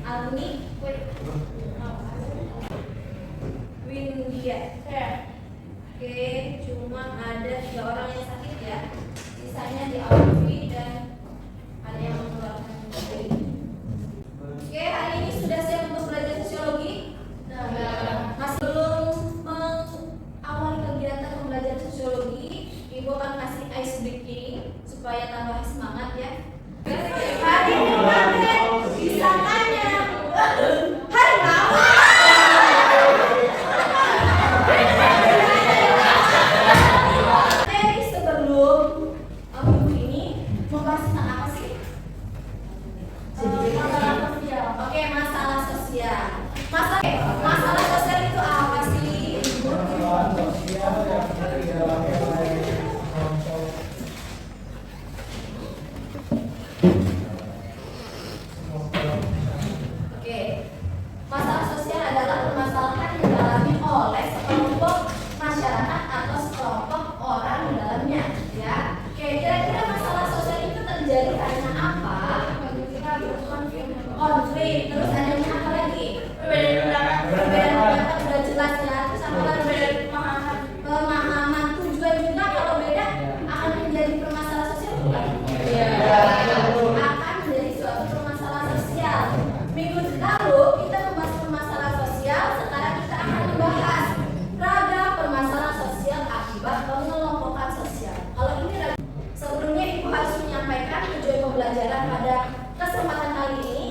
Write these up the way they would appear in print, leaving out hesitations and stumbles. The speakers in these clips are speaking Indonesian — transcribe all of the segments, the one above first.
alumni Windia. Oke, cuma ada 3 orang yang sakit ya. Sisanya di alumni dan ada yang mengeluarkan diri. Oke, hari ini sudah siap untuk belajar sosiologi? Masih belum mengawali kegiatan pembelajaran sosiologi, Ibu akan kasih ice breaking supaya tambah semangat ya. Hari ini bisa tanya hari apa? Jadi sebelum minggu ini mau bahas tentang apa sih? Masalah sosial. Oke, masalah sosial. Masalah sosial itu apa sih? Oke, masalah sosial adalah permasalahan yang dialami oleh sekelompok masyarakat atau sekelompok orang di dalamnya, ya. Oke, kira-kira masalah sosial itu terjadi karena apa? Konflik, terus adanya apa lagi? Perbedaan pendapat sudah jelas ya. Terus apa lagi? Pemahaman tujuan juga kalau beda akan menjadi permasalahan sosial bukan? Akan menjadi suatu permasalahan sosial. Minggu lalu kita membahas permasalahan sosial, sekarang kita akan membahas ragam permasalahan sosial akibat pengelompokan sosial. Kalau ini sebelumnya Ibu harus menyampaikan tujuan pembelajaran pada kesempatan kali ini.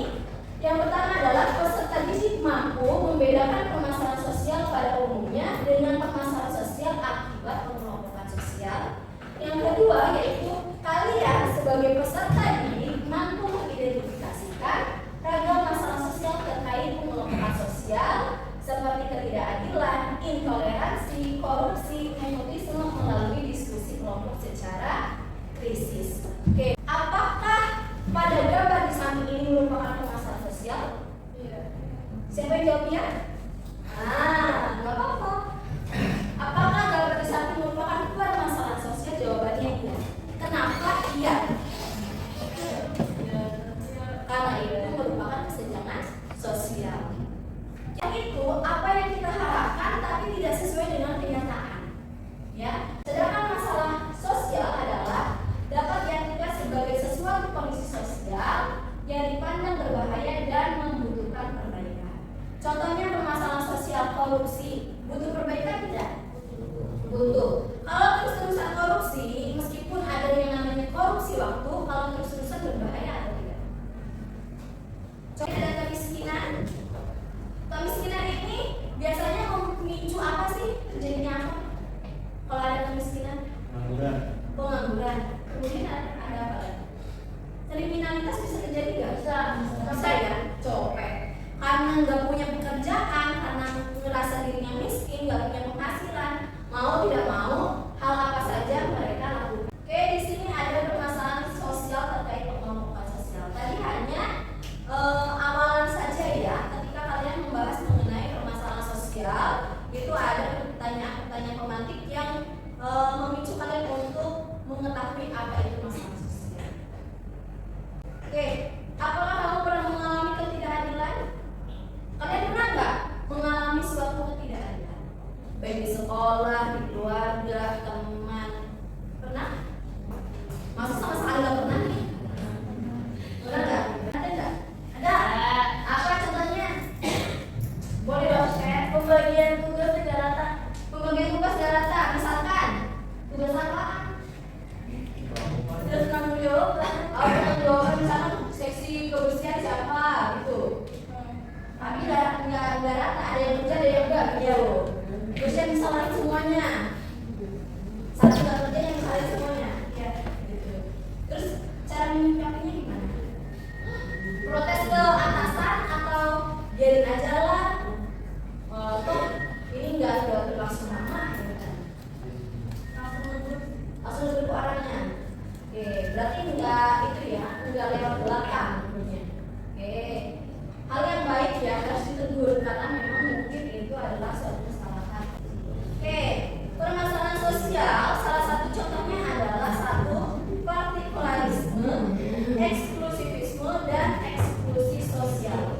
Yang pertama adalah peserta didik mampu membedakan permasalahan sosial pada umumnya dengan permasalahan sosial akibat pengelompokan sosial. Yang kedua yaitu kalian sebagai peserta didik mampu mengidentifikasikan ragam masalah sosial terkait pengelompokan sosial seperti ketidakadilan, intoleransi, korupsi, nepotisme melalui diskusi kelompok secara krisis. Oke, apakah pada gambar di samping ini merupakan permasalahan sosial? Iya. Siapa yang jawabnya? Nggak apa-apa. Apakah gambar di samping merupakan permasalahan sosial? Jawabannya iya. Kenapa iya? Karena itu merupakan kesenjangan sosial. Yang itu apa yang kita harapkan tapi tidak sesuai dengan kenyataan. Ya. Sedangkan masalah sosial adalah dapat diartikan sebagai sesuatu kondisi sosial yang dipandang berbahaya dan membutuhkan perbaikan. Contohnya permasalahan sosial korupsi, butuh perbaikan tidak? Butuh. Kalau terus-terusan korupsi, meskipun ada yang namanya korupsi waktu, kalau terus-terusan berbahaya atau tidak? Contohnya ada kemiskinan. Kemiskinan ini biasanya memicu apa sih? Terjadinya apa? Kalau ada kemiskinan? Pengangguran. Kemudian ada apa lagi? Kriminalitas bisa terjadi nggak? Bisa ya, copet. Karena nggak punya pekerjaan, karena merasa dirinya miskin, nggak punya penghasilan, mau tidak mau, hal apa saja mereka lakukan. Oke, di sini ada permasalahan sosial terkait pengelompokan sosial. Tadi hanya awalan saja ya, ketika kalian membahas mengenai permasalahan sosial, itu ada pertanyaan-pertanyaan pemantik yang memicu kalian untuk mengetahui apa itu masalah sosial. Oke, apakah kamu pernah mengalami ketidakadilan? Kalian pernah nggak mengalami suatu ketidakadilan? Baik di sekolah, di keluarga, teman. Pernah? Masa sama sekali nggak pernah nih? Pernah nggak? Ada nggak? Ada. Apa contohnya? Boleh dong share. Pembagian tugas nggak rata. Pembagian tugas nggak rata. Misalkan tugas apaan? Sudah tanggung jawab lah. Tanggung jawab misalkan seksi kebersihan siapa gitu. Tapi nggak rata. Ada yang kerja, ada yang enggak gitu. Terus yang disalahin semuanya. Satu nggak kerja yang disalahin semuanya. Ya, gitu. Terus cara menyikapinya gimana? Protes ke atasan atau biarin aja lah. Toh ini nggak berlangsung lama. Langsung lebih ke arahnya. Oke, berarti enggak itu ya, enggak lewat belakang. Oke, hal yang baik ya harus ditegur karena memang mungkin itu adalah suatu kesalahan. Oke, permasalahan sosial salah satu contohnya adalah satu partikularisme, eksklusivisme dan eksklusi sosial.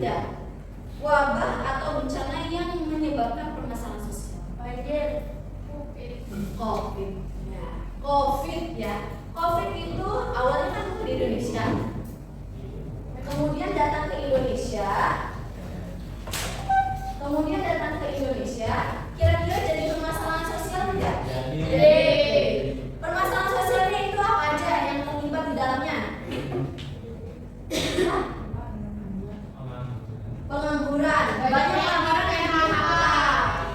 tidak? Wabah atau bencana yang menyebabkan permasalahan sosial. Banjir. COVID. Ya, COVID ya. COVID itu awalnya kan di Indonesia. Kemudian datang ke Indonesia. Kira-kira jadi permasalahan sosial tidak? Jadi. Permasalahan sosialnya itu apa aja yang terlibat di dalamnya? Pengangguran. Banyak orang yang PHK.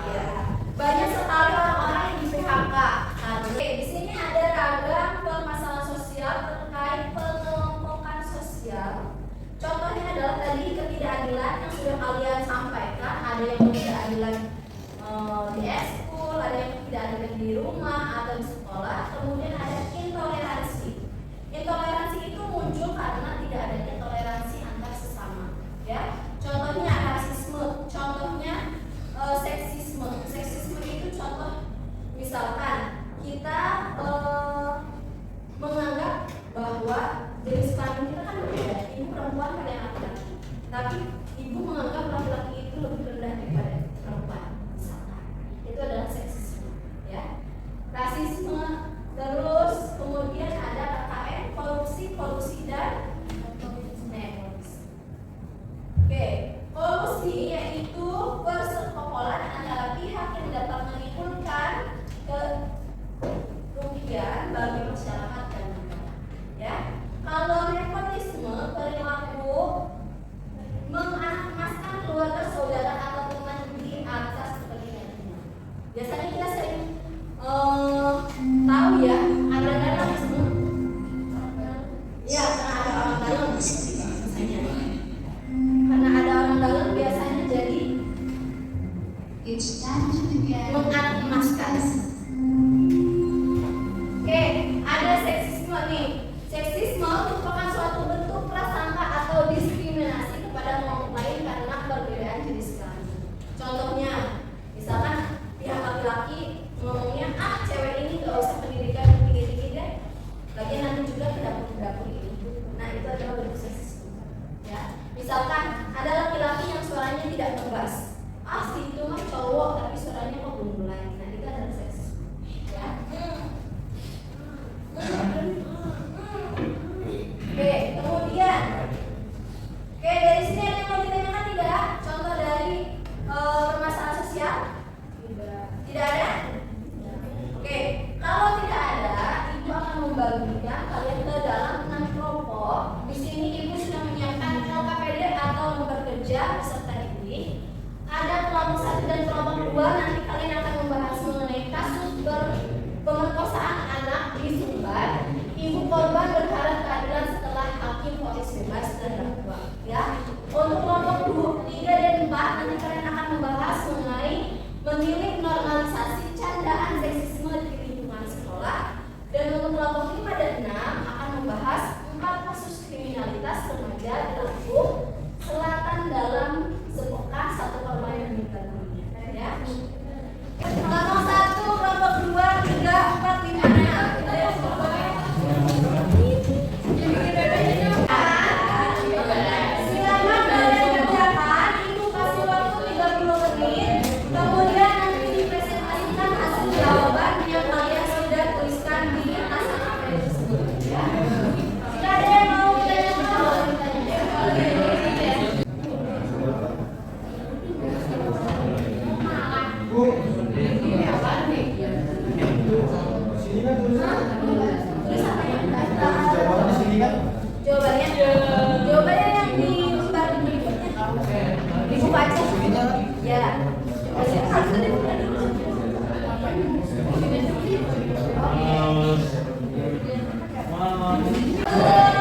Ya. Banyak sekali orang-orang yang di PHK. Nah, di sini ada ragam permasalahan sosial terkait pengelompokan sosial. Contohnya adalah tadi ketidakadilan yang sudah kalian sampaikan. Ada yang ketidakadilan di ekskul, ada yang ketidakadilan di rumah atau di sekolah. Kemudian ada intoleransi. Intoleransi itu muncul karena tidak adanya toleransi antar sesama. Ya, contohnya rasisme, contohnya seksisme. Seksisme itu contoh misalkan kita menganggap bahwa jenis kelamin kita kan berbeda. Ibu perempuan pada yang laki-laki, tapi ibu menganggap laki-laki itu lebih rendah daripada perempuan. Misalkan itu adalah seksisme, ya. Rasisme, terus kemudian ada KKN, kolusi dan nepotisme. Oke, kolusi yaitu persekongkolan antara pihak yang dapat menimbulkan kerugian bagi masyarakat dan negara. Ya, kalau nepotisme perilaku mengemaskan keluarga saudara atau teman di atas kepentingan umum. Biasanya kita sering tahu ya, ada nepotisme. Ya, karena ada orang dalam biasanya. Karena ada orang dalam biasanya jadi mengemaskan. Oke, ada seksisme nih. Seksisme merupakan suatu bentuk prasangka atau diskriminasi kepada kelompok lain karena perbedaan jenis kelamin. Contohnya, misalkan pihak laki-laki ngomongnya, cewek ini gak usah pendidikan tinggi-tinggi deh. Lagian nanti juga ke dapur ini. Nah, itu adalah bentuk seksisme. Ya, misalkan ada laki-laki yang suaranya tidak ngebas. Si itu mah cowok tapi suaranya kok gumulai. Nah, itu adalah seksisme. Ya. Oke, kemudian dari sini ada yang mau ditanyakan tidak? Contoh dari permasalahan sosial? Tidak ada? Oke, kalau tidak ada, ibu akan membagikan kalian ke dalam 6 kelompok. Di sini ibu sudah menyiapkan LKPD atau nomor kerja beserta ini. Ada kelompok 1 dan kelompok 2. Nanti kalian akan membahas mengenai kasus pemerkosaan anak di Sumbar. Ibu korban berharap keadilan setelah hakim vonis bebas terdakwa. Ya, untuk kelompok 3 dan 4 nanti kalian akan membahas mengenai menilik normalisasi candaan seksisme di lingkungan sekolah. Dan untuk kelompok 5 dan 6 akan membahas 4 kasus kriminalitas remaja di Lampung Selatan dalam sepekan 1 korban yang meninggal dunia. Ya. Kelompok 1, kelompok 2, 3, 4, 5, 6. Silakan kalian kerjakan. Ibu kasih waktu 30 menit. Kemudian nanti dipresentasikan hasil jawaban yang kalian sudah tuliskan di atas APK tersebut. Ya. Jika ada yang mau jawabannya yang di lembar berikutnya ibu baca ya.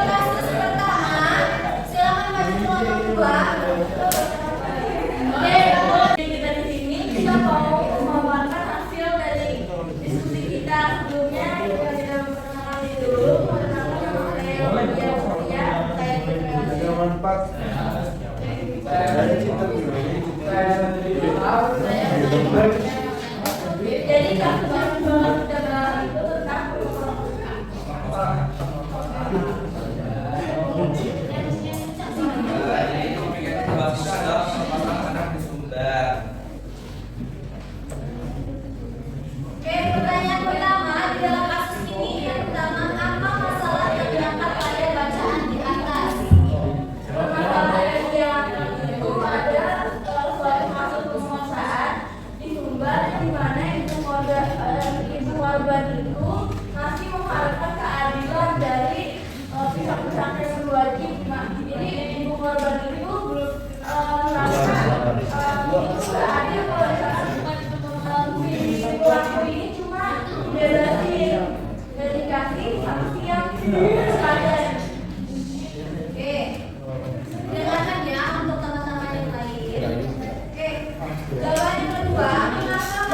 Kasus pertama, silakan baca kelompok 2. Kita di sini kita mau memaparkan hasil dari diskusi kita sebelumnya. Kita memperkenalkan dulu, memperkenalkan jadi kasus baru sudah itu tentang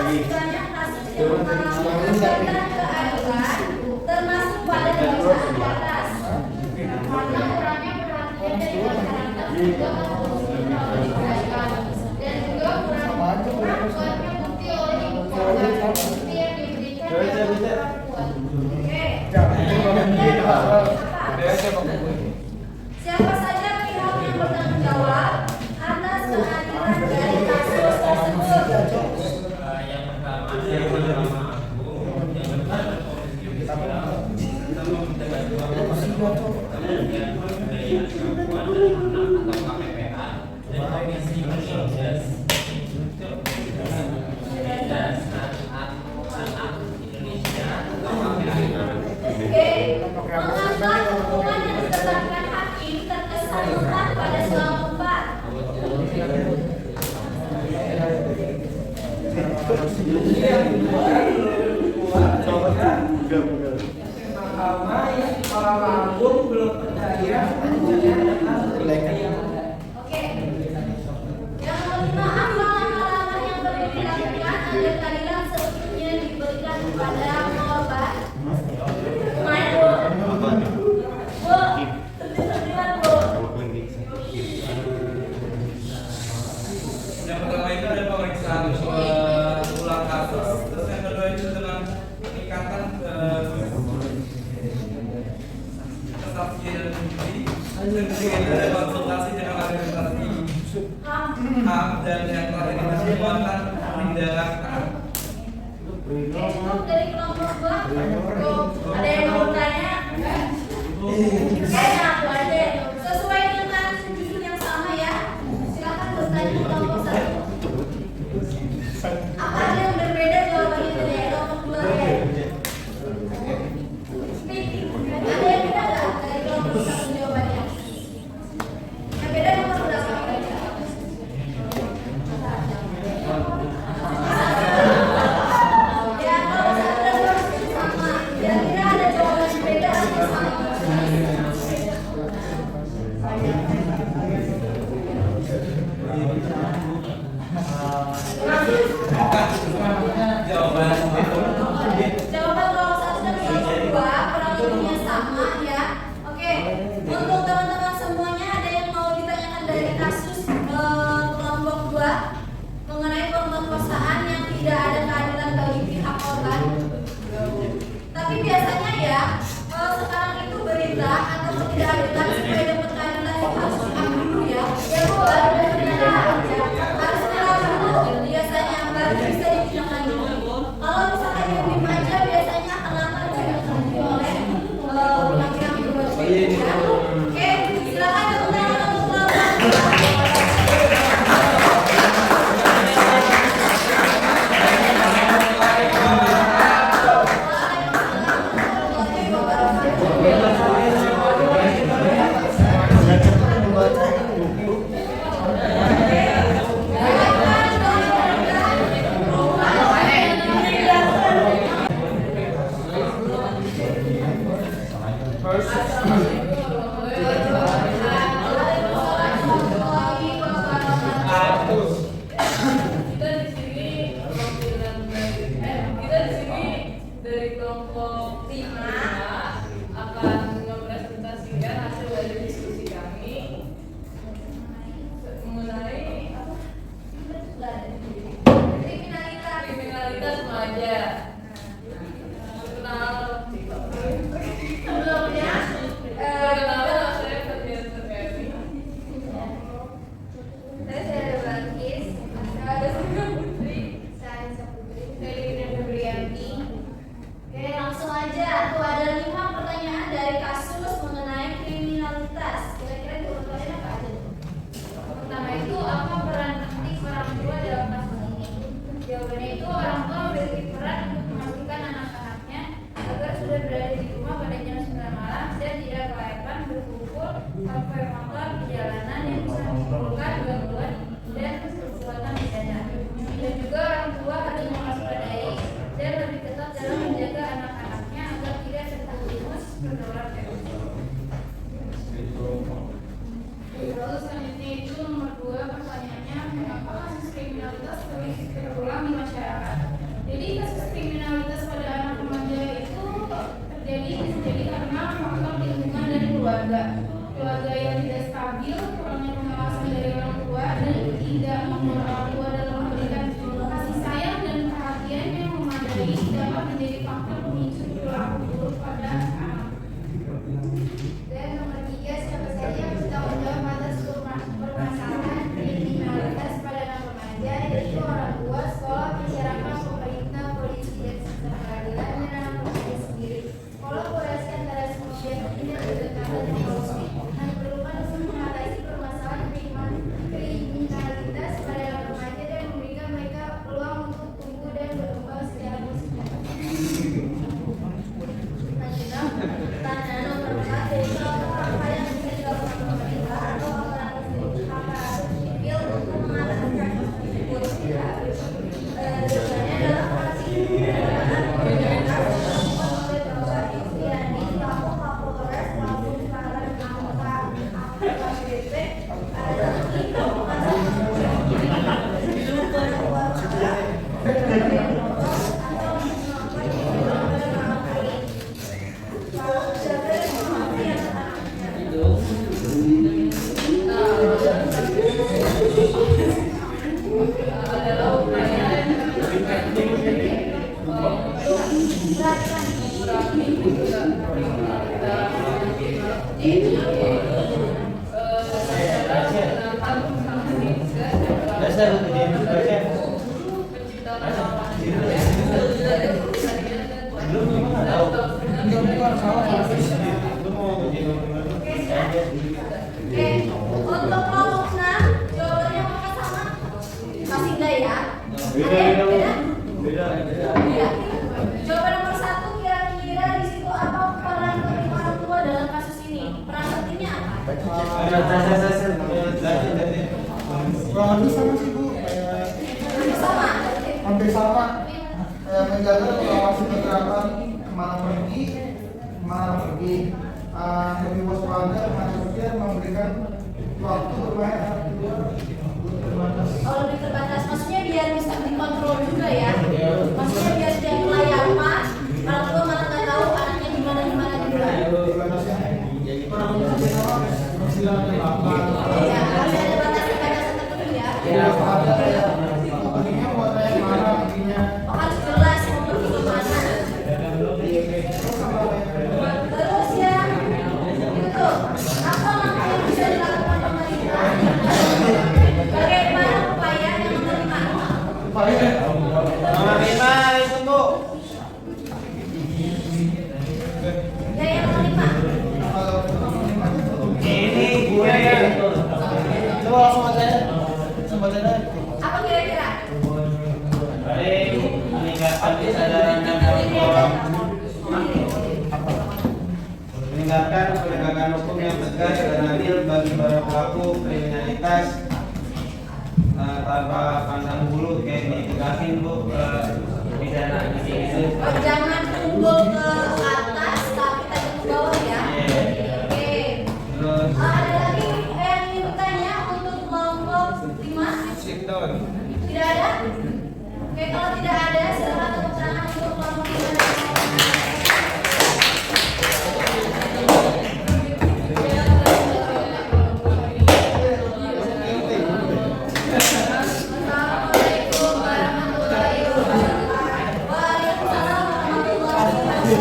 masih banyak kasus yang mengalami hambatan keadilan, termasuk pada pemeriksaan di atas. Karena kurangnya perhatian dari masyarakat juga dan juga kurang kuatnya bukti oleh ibu korban bukti yang diberikan oleh perempuan. Oke. Siapa saja pihak yang bertanggung jawab atas keadilan dari kasus tersebut? Yang pertama Mengapa hukuman yang ditetapkan hakim terkesan berat pada soal 4? belum percaya. Oke. Yang kelima, amalan yang perlu dilakukan agar keadilan seutuhnya diberikan kepada korban. Main Bu. Bu, tentu-tentuan Bu. Yang pertama itu ada pemeriksaan ulang kasus, terus yang kedua itu dengan peningkatan kesaksian dan bukti, yang ketiga itu ada konsultasi dengan organisasi HAM, dan yang terakhir itu penguatan tindakan. Untuk dari kelompok 2, ada yang mau bertanya? Kayaknya aku aja. Sesuai dengan judul yang sama ya. Silakan bertanya di kelompok 1. Apa ada yang berbeda jawabannya dari kelompok 2 ya? Speaking. Ada yang beda nggak dari kelompok 1 jawabannya? Yang beda nomor berapa? Ya, kalau satu dan dua sama. Kira-kira ada jawaban yang beda atau sama? Jawaban kalau satu dan kelompok 2 kurang lebihnya sama ya. Oke, untuk teman-teman semuanya ada yang mau ditanyakan dari kasus kelompok 2 mengenai pemerkosaan yang tidak ada keadilan bagi pihak korban. Tapi biasanya ya sekarang itu berita atau ketidakadilan supaya dapat keadilan itu harus diakui dulu ya. Ya Bu, ada penyerahan ya. Harus menyerah dulu biasanya baru bisa ditindak lanjuti. Kalau Untuk kelompok 6 jawabannya apakah sama? Masih enggak ya? Beda? Jawaban nomor 1 kira-kira di situ apa peran kedua orang tua dalam kasus ini? Peran pentingnya apa? Kurang lebih sama sih Bu, hampir sama, kayak menjaga mengawasi pergerakan kemana pergi, lebih waspada, kemana pergi, memberikan waktu bermain anak kedua Oh, lebih terbatas, maksudnya biar bisa dikontrol juga ya. Maksudnya biar tidak kelayapan, orang tua malah nggak tahu anaknya gimana di luar. Ya, harus ada batasan tertentu ya. Oh, harus jelas mau pergi kemana. Terus ya, itu apa langkah yang bisa dilakukan pemerintah? Bagaimana upaya yang menerima? Ya, yang menerima. Apa kira-kira? Meningkatkan penegakan hukum yang tegas dan adil bagi para pelaku kriminalitas tanpa pandang bulu kayak ditegasin Bu pidana gitu. Oh, jangan unggul ke atas tapi tajam ke bawah ya. Oke. Terus Ada lagi yang ingin bertanya untuk kelompok 5? Sit down. Tidak ada? Oke, kalau tidak ada silakan tepuk tangan untuk kelompok 5. Assalamualaikum warahmatullahi wabarakatuh. Waalaikumsalam warahmatullahi wabarakatuh.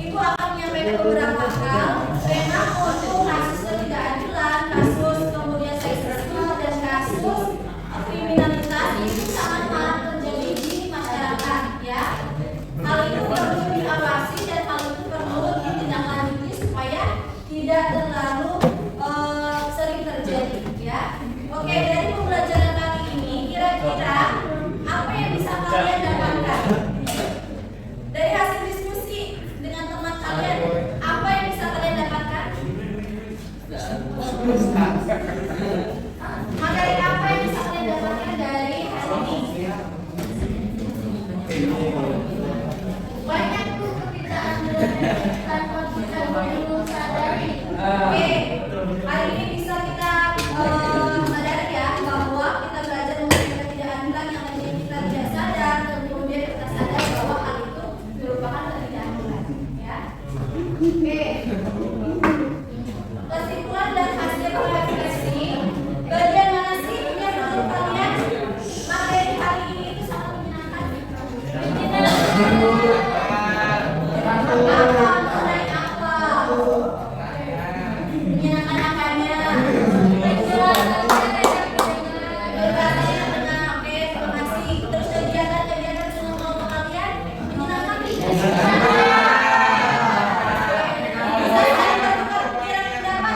Ibu akan menyampaikan beberapa hal. Memang untuk kasus ketidakadilan, kasus kemudian seksisme dan kasus kriminalitas itu sangat terjadi di masyarakat ya. Hal itu perlu diawasi dan hal itu perlu ditindaklanjuti supaya tidak terlalu sering terjadi ya. Oke, dari pembelajaran kali ini kira-kira apa yang bisa kalian dapatkan? Dari hasil diskusi dengan teman kalian, apa yang bisa kalian dapatkan? Materi apa yang bisa kalian dapatkan dari hari ini? Banyak tuh ketidakadilan tanpa kita perlu sadari. Oke, hari ini bisa kita sadari ya bahwa kita belajar mengenai ketidakadilan yang tadinya kita tidak sadar dan kemudian kita sadar bahwa hal itu merupakan ketidakadilan ya. Oke. Kesimpulan dan hasil refleksi, bagian mana sih yang menurut kalian materi hari ini itu sangat menyenangkan? Mengenai apa? Menyenangkan apanya? Berkatanya benar, oke, terima kasih. Terus kegiatan-kegiatan dengan kelompok kalian menyenangkan tidak? Bisa saling bertukar pikiran pendapat?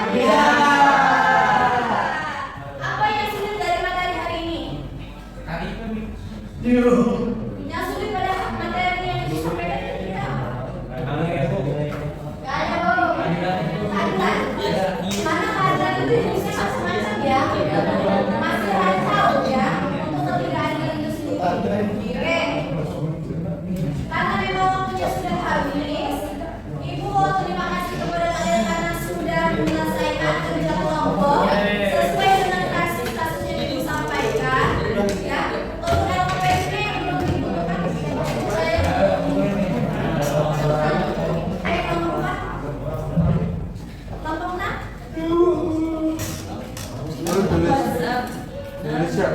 Apa yang sulit dari materi hari ini? Yang sulit pada materi yang disampaikan itu apa? Gak ada Bu. Keadilan. Karena keadilan itu bisa macam-macam ya. Masih rancau ya untuk ketidakadilan itu sendiri. Oke. Karena memang waktunya sudah habis, Ibu terima kasih kepada kalian karena sudah menyelesaikan kerja kelompok sesuai dengan kasus-kasus yang Ibu sampaikan. Ya. Untuk LPP yang belum dibutuhkan, saya kelompok 6. Indonesia.